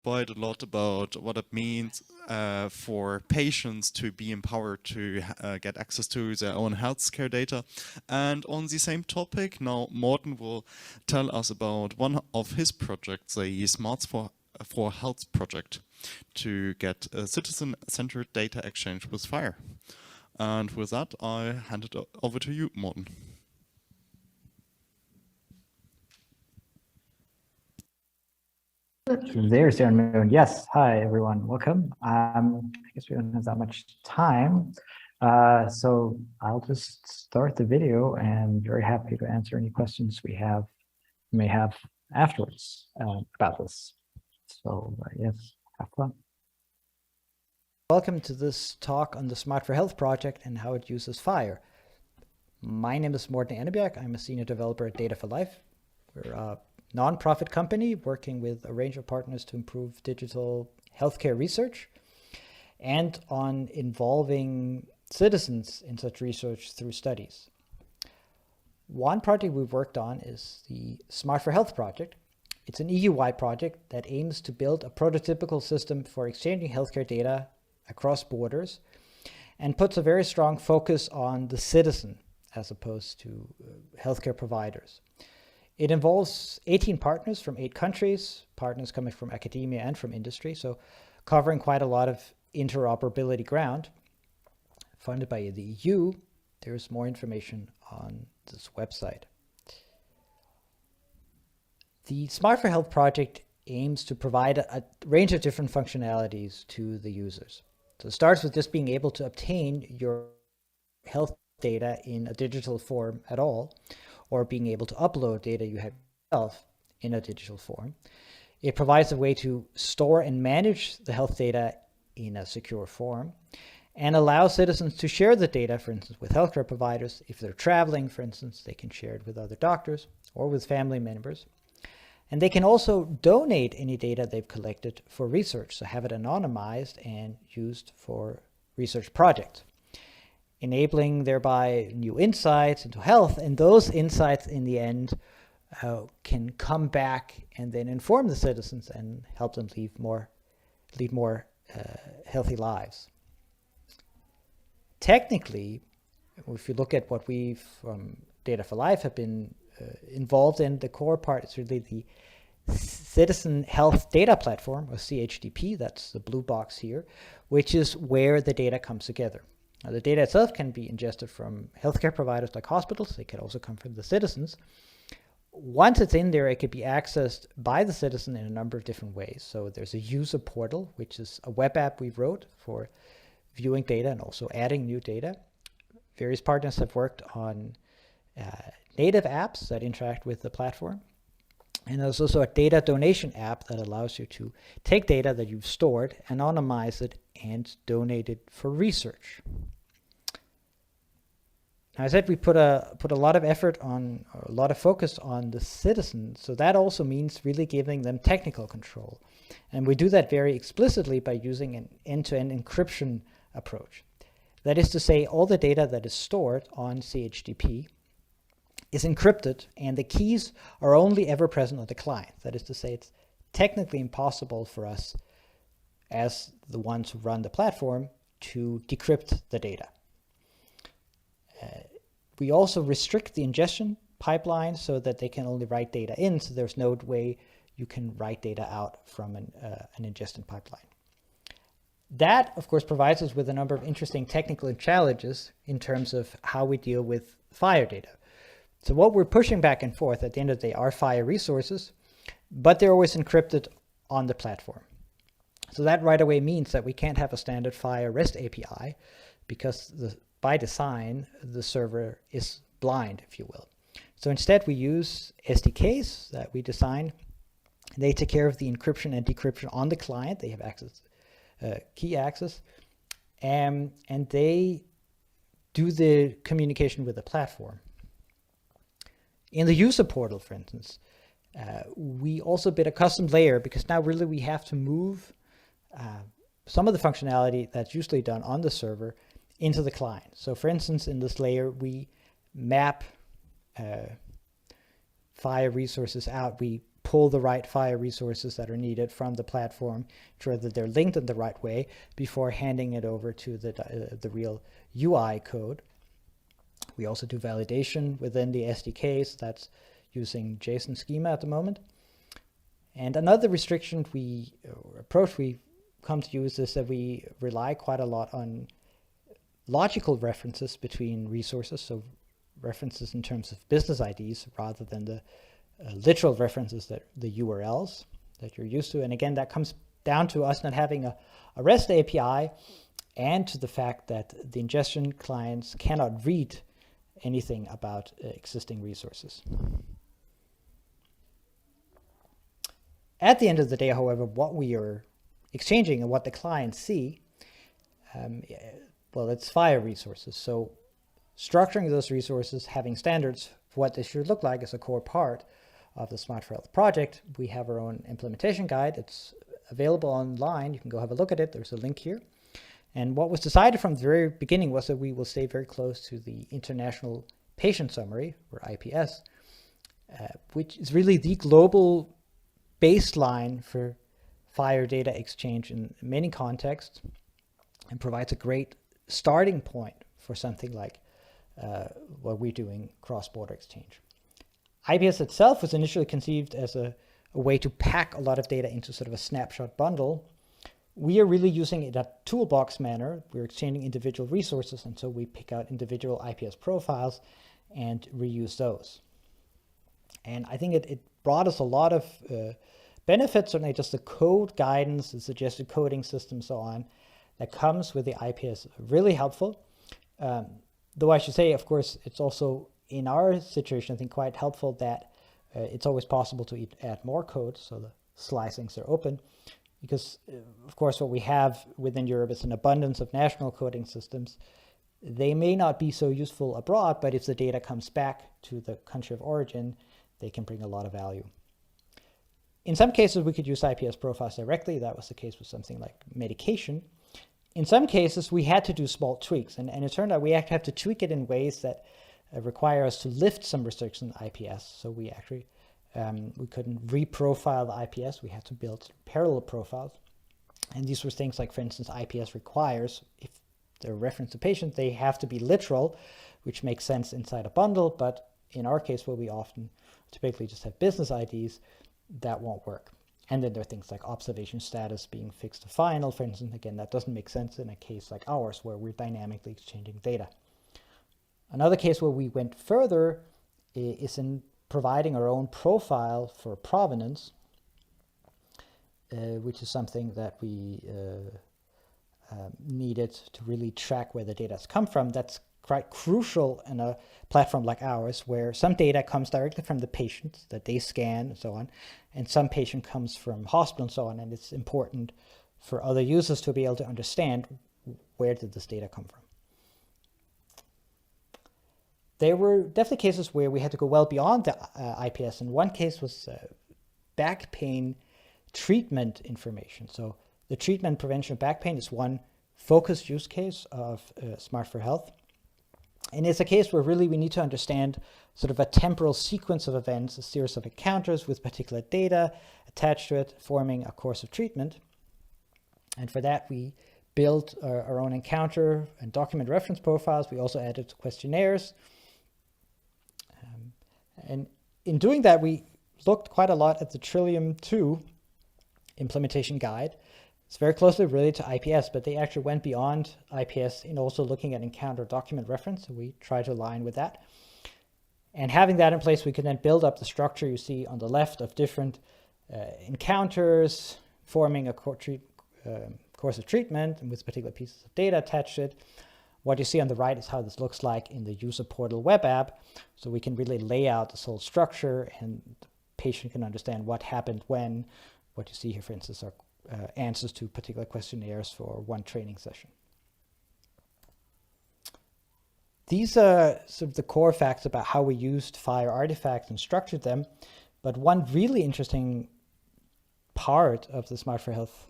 quite a lot about what it means for patients to be empowered to get access to their own healthcare data. And on the same topic, now Morten will tell us about one of his projects, the Smart4Health project, to get a citizen-centered data exchange with FHIR. And with that, I hand it over to you, Morten. There's Ernebjerg. Yes, hi everyone, welcome. I guess we don't have that much time, so I'll just start the video and very happy to answer any questions we may have afterwards about this. So yes, have fun. Welcome to this talk on the Smart4Health project and how it uses FHIR. My name is Morten Ernebjerg. I'm a senior developer at Data4Life. We're a non-profit company working with a range of partners to improve digital healthcare research and on involving citizens in such research through studies. One project we've worked on is the Smart4Health project. It's an EU-wide project that aims to build a prototypical system for exchanging healthcare data across borders and puts a very strong focus on the citizen as opposed to healthcare providers. It involves 18 partners from 8 countries, partners coming from academia and from industry, so covering quite a lot of interoperability ground. Funded by the EU, there's more information on this website. The Smart4Health project aims to provide a range of different functionalities to the users. So it starts with just being able to obtain your health data in a digital form at all, or being able to upload data you have yourself in a digital form. It provides a way to store and manage the health data in a secure form and allows citizens to share the data, for instance, with healthcare providers. If they're traveling, for instance, they can share it with other doctors or with family members. And they can also donate any data they've collected for research, so have it anonymized and used for research projects, enabling thereby new insights into health, and those insights in the end can come back and then inform the citizens and help them lead more healthy lives. Technically, if you look at what we from Data4Life have been involved in, the core part is really the Citizen Health Data Platform, or CHDP, that's the blue box here, which is where the data comes together. Now, the data itself can be ingested from healthcare providers like hospitals. It can also come from the citizens. Once it's in there, it could be accessed by the citizen in a number of different ways. So there's a user portal, which is a web app we wrote for viewing data and also adding new data. Various partners have worked on native apps that interact with the platform. And there's also a data donation app that allows you to take data that you've stored, anonymize it, and donate it for research. Now, I said we put a lot of effort on, or a lot of focus on the citizens, so that also means really giving them technical control. And we do that very explicitly by using an end-to-end encryption approach. That is to say, all the data that is stored on CHDP is encrypted, and the keys are only ever present on the client. That is to say, it's technically impossible for us, as the ones who run the platform, to decrypt the data. We also restrict the ingestion pipeline so that they can only write data in, so there's no way you can write data out from an ingestion pipeline. That, of course, provides us with a number of interesting technical challenges in terms of how we deal with FHIR data. So what we're pushing back and forth at the end of the day are FHIR resources, but they're always encrypted on the platform. So that right away means that we can't have a standard FHIR REST API because by design, the server is blind, if you will. So instead we use SDKs that we design. They take care of the encryption and decryption on the client. They have access, key access, and they do the communication with the platform. In the user portal, for instance, we also built a custom layer because now really we have to move some of the functionality that's usually done on the server into the client. So for instance, in this layer, we map FHIR resources out. We pull the right FHIR resources that are needed from the platform, ensure that they're linked in the right way before handing it over to the real UI code. We also do validation within the SDKs. That's using JSON schema at the moment. And another restriction approach we come to use is that we rely quite a lot on logical references between resources, so references in terms of business IDs rather than the literal references, that the URLs that you're used to. And again, that comes down to us not having a REST API, and to the fact that the ingestion clients cannot read anything about existing resources. At the end of the day, however, what we are exchanging and what the clients see, well, it's FHIR resources. So structuring those resources, having standards for what they should look like, is a core part of the Smart4Health project. We have our own implementation guide. It's available online. You can go have a look at it. There's a link here. And what was decided from the very beginning was that we will stay very close to the International Patient Summary, or IPS, which is really the global baseline for FHIR data exchange in many contexts, and provides a great starting point for something like what we're doing, cross-border exchange. IPS itself was initially conceived as a way to pack a lot of data into sort of a snapshot bundle. We are really using it in a toolbox manner. We're exchanging individual resources, and so we pick out individual IPS profiles and reuse those. And I think it brought us a lot of benefits, certainly just the code guidance, the suggested coding system, so on, that comes with the IPS, really helpful. Though I should say, of course, it's also, in our situation, I think quite helpful that it's always possible to add more code, so the slicings are open. Because, of course, what we have within Europe is an abundance of national coding systems. They may not be so useful abroad, but if the data comes back to the country of origin, they can bring a lot of value. In some cases, we could use IPS profiles directly. That was the case with something like medication. In some cases, we had to do small tweaks, and it turned out we actually have to tweak it in ways that require us to lift some restrictions in IPS. So we actually we couldn't reprofile the IPS. We had to build parallel profiles. And these were things like, for instance, IPS requires, if they're a reference to patient, they have to be literal, which makes sense inside a bundle. But in our case, where we often typically just have business IDs, that won't work. And then there are things like observation status being fixed to final, for instance. Again, that doesn't make sense in a case like ours, where we're dynamically exchanging data. Another case where we went further is in providing our own profile for provenance, which is something that we needed to really track where the data has come from. That's quite crucial in a platform like ours, where some data comes directly from the patients that they scan and so on, and some patient comes from hospital and so on, and it's important for other users to be able to understand where did this data come from. There were definitely cases where we had to go well beyond the IPS, and one case was back pain treatment information. So the treatment and prevention of back pain is one focused use case of Smart4Health. And it's a case where really we need to understand sort of a temporal sequence of events, a series of encounters with particular data attached to it, forming a course of treatment. And for that, we built our own encounter and document reference profiles. We also added questionnaires. And in doing that, we looked quite a lot at the Trillium 2 implementation guide. It's very closely related to IPS, but they actually went beyond IPS in also looking at encounter document reference. So we try to align with that. And having that in place, we can then build up the structure you see on the left of different encounters, forming a course of treatment and with particular pieces of data attached to it. What you see on the right is how this looks like in the user portal web app. So we can really lay out this whole structure, and the patient can understand what happened when. What you see here, for instance, are answers to particular questionnaires for one training session. These are sort of the core facts about how we used FHIR artifacts and structured them. But one really interesting part of the Smart4Health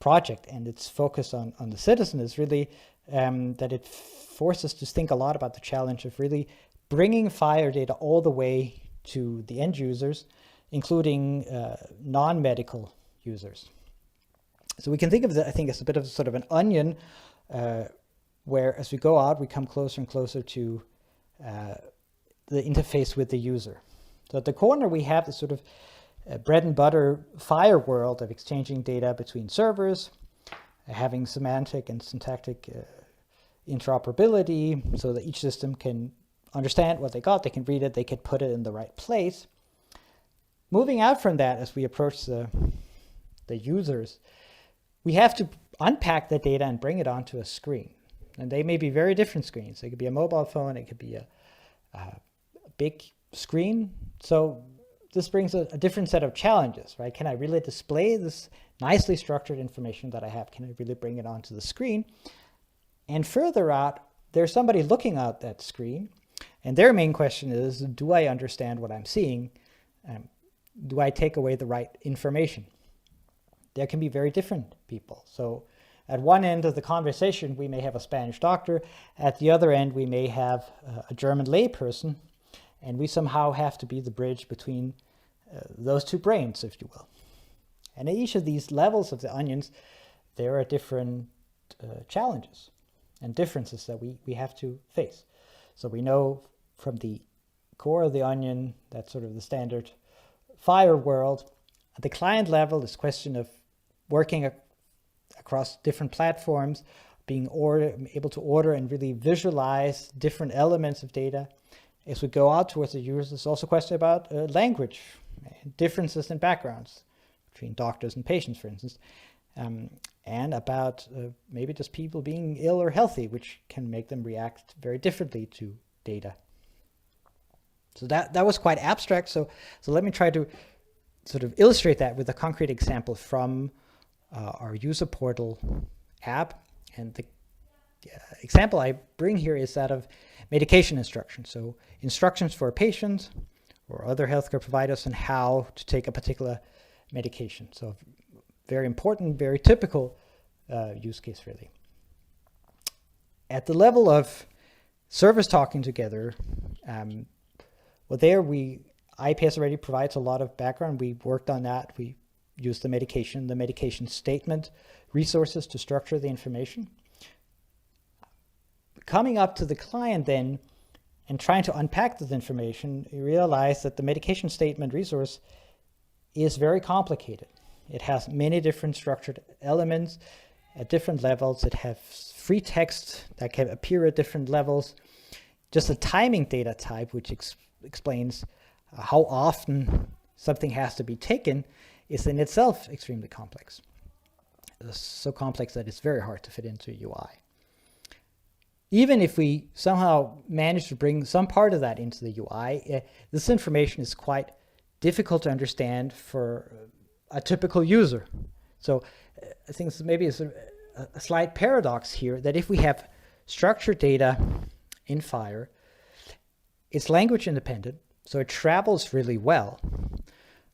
project and its focus on the citizen is really that it forces us to think a lot about the challenge of really bringing FHIR data all the way to the end users including non-medical users. So we can think of it, I think, as a bit of sort of an onion, where as we go out, we come closer and closer to the interface with the user. So at the corner, we have this sort of bread and butter FHIR world of exchanging data between servers, having semantic and syntactic interoperability so that each system can understand what they got, they can read it, they can put it in the right place. Moving out from that, as we approach the users, we have to unpack the data and bring it onto a screen. And they may be very different screens. It could be a mobile phone, it could be a big screen. So this brings a different set of challenges, right? Can I really display this nicely structured information that I have? Can I really bring it onto the screen? And further out, there's somebody looking at that screen, and their main question is, do I understand what I'm seeing? Do I take away the right information? There can be very different people. So at one end of the conversation, we may have a Spanish doctor. At the other end, we may have a German layperson, and we somehow have to be the bridge between those two brains, if you will. And at each of these levels of the onions, there are different challenges and differences that we have to face. So we know from the core of the onion, that's sort of the standard FHIR world. At the client level, this question of working across different platforms, being able to order and really visualize different elements of data. As we go out towards the users, there's also a question about language, differences in backgrounds between doctors and patients, for instance, and about maybe just people being ill or healthy, which can make them react very differently to data. So that was quite abstract. So let me try to sort of illustrate that with a concrete example from our user portal app. And the example I bring here is that of medication instructions. So instructions for a patient or other healthcare providers on how to take a particular medication. So very important, very typical use case, really. At the level of servers talking together, well, there IPS already provides a lot of background. We worked on that. We used the medication statement resources to structure the information. Coming up to the client then and trying to unpack this information, you realize that the medication statement resource is very complicated. It has many different structured elements at different levels. It has free text that can appear at different levels. Just a timing data type, which explains how often something has to be taken, is in itself extremely complex. It's so complex that it's very hard to fit into a UI. Even if we somehow manage to bring some part of that into the UI, this information is quite difficult to understand for a typical user. So I think maybe it's a slight paradox here that if we have structured data in FHIR, it's language independent, so it travels really well.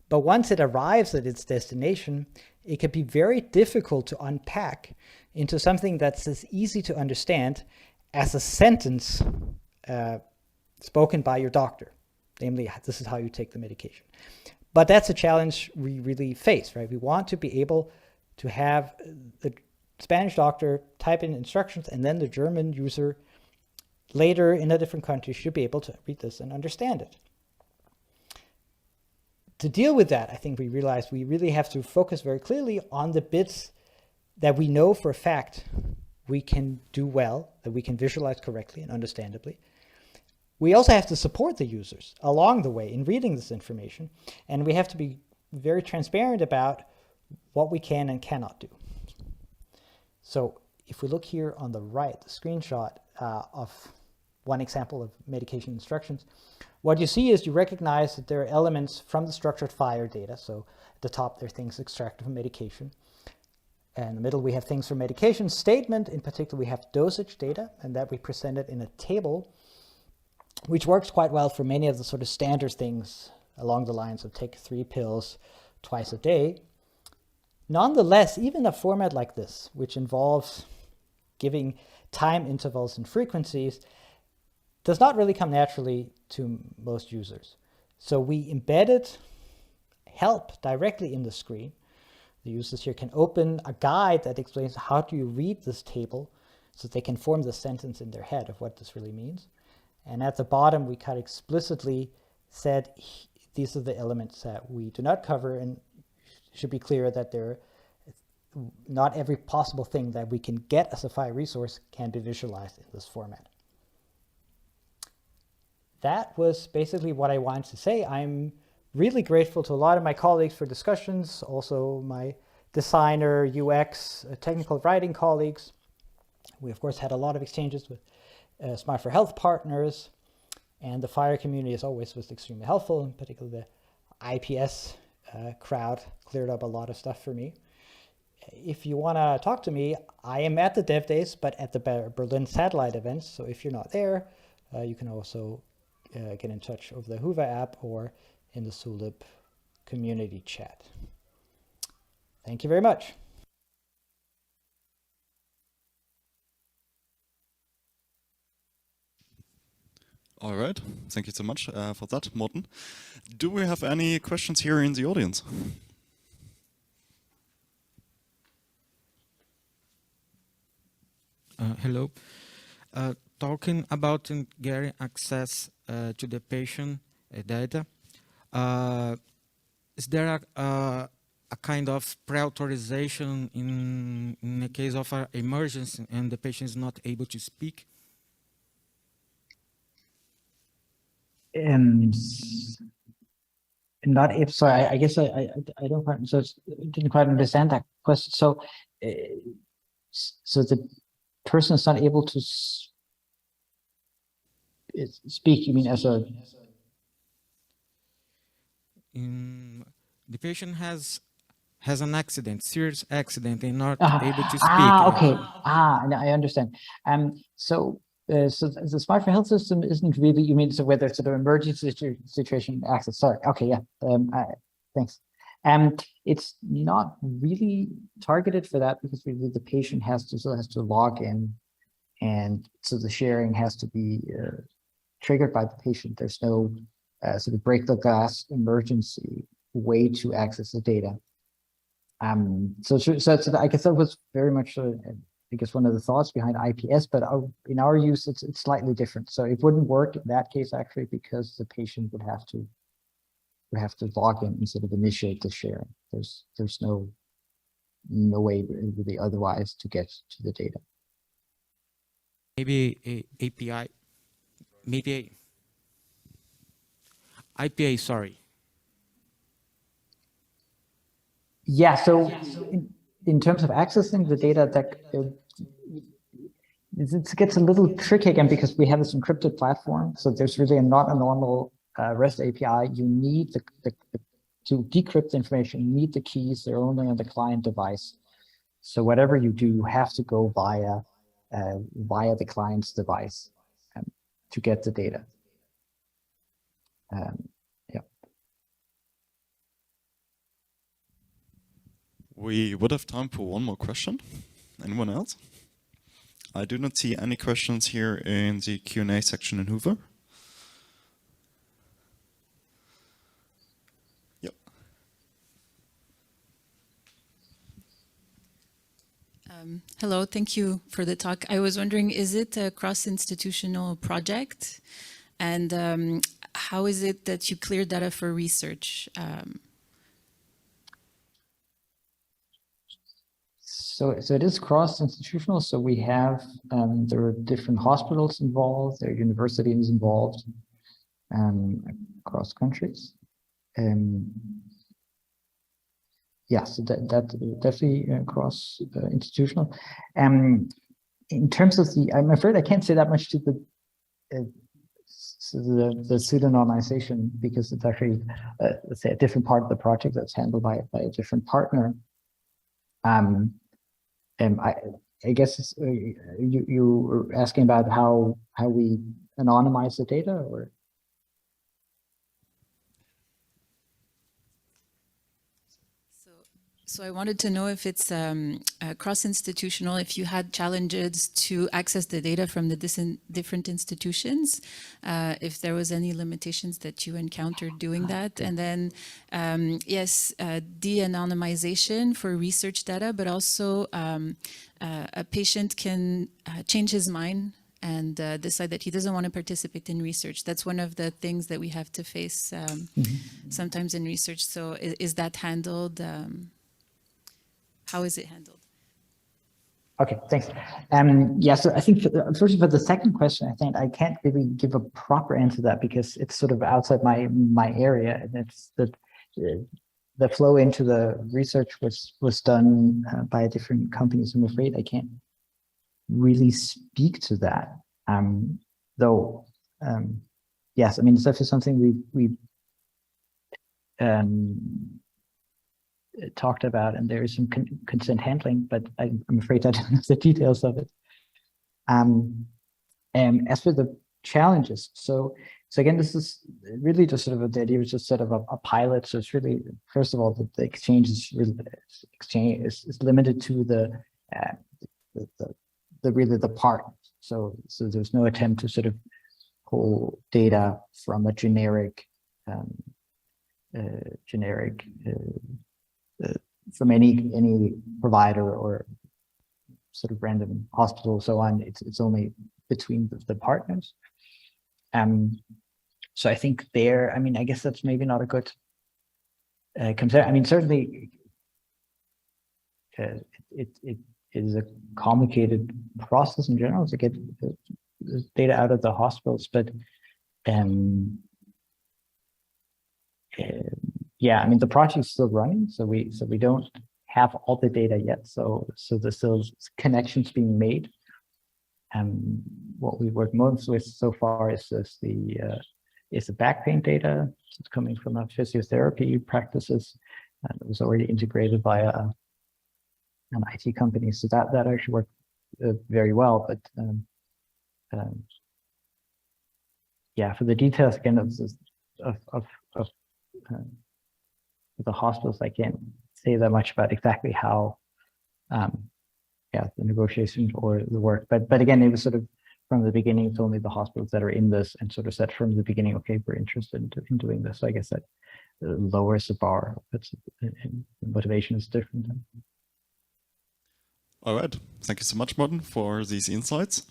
But once it arrives at its destination, it can be very difficult to unpack into something that's as easy to understand as a sentence spoken by your doctor. Namely, this is how you take the medication. But that's a challenge we really face, right? We want to be able to have the Spanish doctor type in instructions, and then the German user later in a different country should be able to read this and understand it. To deal with that, I think we realized we really have to focus very clearly on the bits that we know for a fact we can do well, that we can visualize correctly and understandably. We also have to support the users along the way in reading this information, and we have to be very transparent about what we can and cannot do. So if we look here on the right, the screenshot of one example of medication instructions, what you see is you recognize that there are elements from the structured FHIR data. So at the top, there are things extracted from medication. And in the middle, we have things from medication statement. In particular, we have dosage data, and that we presented in a table, which works quite well for many of the sort of standard things along the lines of take 3 pills twice a day. Nonetheless, even a format like this, which involves giving time intervals and frequencies, does not really come naturally to most users. So we embedded help directly in the screen. The users here can open a guide that explains how do you read this table so they can form the sentence in their head of what this really means. And at the bottom, we kind of explicitly said these are the elements that we do not cover, and should be clear that not every possible thing that we can get as a FHIR resource can be visualized in this format. That was basically what I wanted to say. I'm really grateful to a lot of my colleagues for discussions, also my designer, UX, technical writing colleagues. We, of course, had a lot of exchanges with Smart4Health partners, and the FHIR community, as always, was extremely helpful, and particularly the IPS crowd cleared up a lot of stuff for me. If you want to talk to me, I am at the DevDays, but at the Berlin satellite events. So if you're not there, you can also get in touch over the Hoover app or in the Zulip community chat. Thank you very much. All right, thank you so much for that, Morten. Do we have any questions here in the audience? Hello. Talking about getting access to the patient data, is there a kind of pre-authorization in the case of an emergency and the patient is not able to speak? Not if, sorry, I guess I don't quite, so didn't quite understand that question. So, so the person is not able to speak, you mean as a... The patient has an accident, serious accident, and not able to speak. Okay. I understand. So the Smart4Health system isn't really, you mean, so whether it's an emergency situation access, sorry. Okay, yeah, thanks. It's not really targeted for that because really the patient still has to log in, and so the sharing has to be triggered by the patient. There's no sort of break the glass emergency way to access the data. So I guess that was very much, I guess, one of the thoughts behind IPS, but in our use, it's slightly different. So it wouldn't work in that case, actually, because the patient would have to log in instead of initiate the sharing. There's no way really otherwise to get to the data. Maybe a API, maybe IPA, sorry. Yeah, so in terms of accessing the data, that it gets a little tricky again because we have this encrypted platform. So there's really not a normal REST API. You need to decrypt the information, you need the keys. They're only on the client device. So whatever you do, you have to go via the client's device to get the data. Yeah. We would have time for one more question. Anyone else? I do not see any questions here in the Q&A section in Hoover. Yep. Hello, thank you for the talk. I was wondering, is it a cross-institutional project? And how is it that you clear data for research? So it is cross-institutional. So we have, there are different hospitals involved, there are universities involved across countries. Yeah, so that definitely cross-institutional. In terms of I'm afraid I can't say that much to the pseudonymization because it's actually, let's say, a different part of the project that's handled by a different partner. I guess you were asking about how we anonymize the data, or? So I wanted to know if it's cross-institutional, if you had challenges to access the data from the different institutions, if there was any limitations that you encountered doing that. And then, yes, de-anonymization for research data, but also a patient can change his mind and decide that he doesn't want to participate in research. That's one of the things that we have to face sometimes in research. So is that handled? How is it handled? Okay, thanks. Yeah, so I think first of all, the second question, I think I can't really give a proper answer to that because it's sort of outside my area, and it's the flow into the research was done by different companies. I'm afraid I can't really speak to that. Though, yes, I mean, it's definitely something we talked about, and there is some consent handling, but I'm afraid I don't know the details of it. As for the challenges, so again, this is really just sort of the idea was just sort of a pilot. So it's really, first of all, the exchange is really is limited to the partners. So there's no attempt to sort of pull data from a generic from any provider or sort of random hospital or so on. It's only between the partners. So I think there, I mean, I guess that's maybe not a good compare. I mean, certainly it is a complicated process in general to get the data out of the hospitals, but yeah, I mean, the project is still running, so we don't have all the data yet. So there's still connections being made. What we work most with so far is the back pain data. It's coming from our physiotherapy practices, and it was already integrated via an IT company. So that actually worked very well. But yeah, for the details again of the hospitals, I can't say that much about exactly how yeah, the negotiation or the work, but again, it was sort of from the beginning, it's only the hospitals that are in this and sort of said from the beginning, okay, we're interested in doing this. So I guess that lowers the bar, but the motivation is different. All right, thank you so much, Morten, for these insights.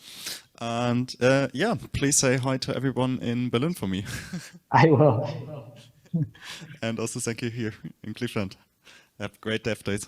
And yeah, please say hi to everyone in Berlin for me. I will. And also thank you here in Cleveland. Have great DevDays.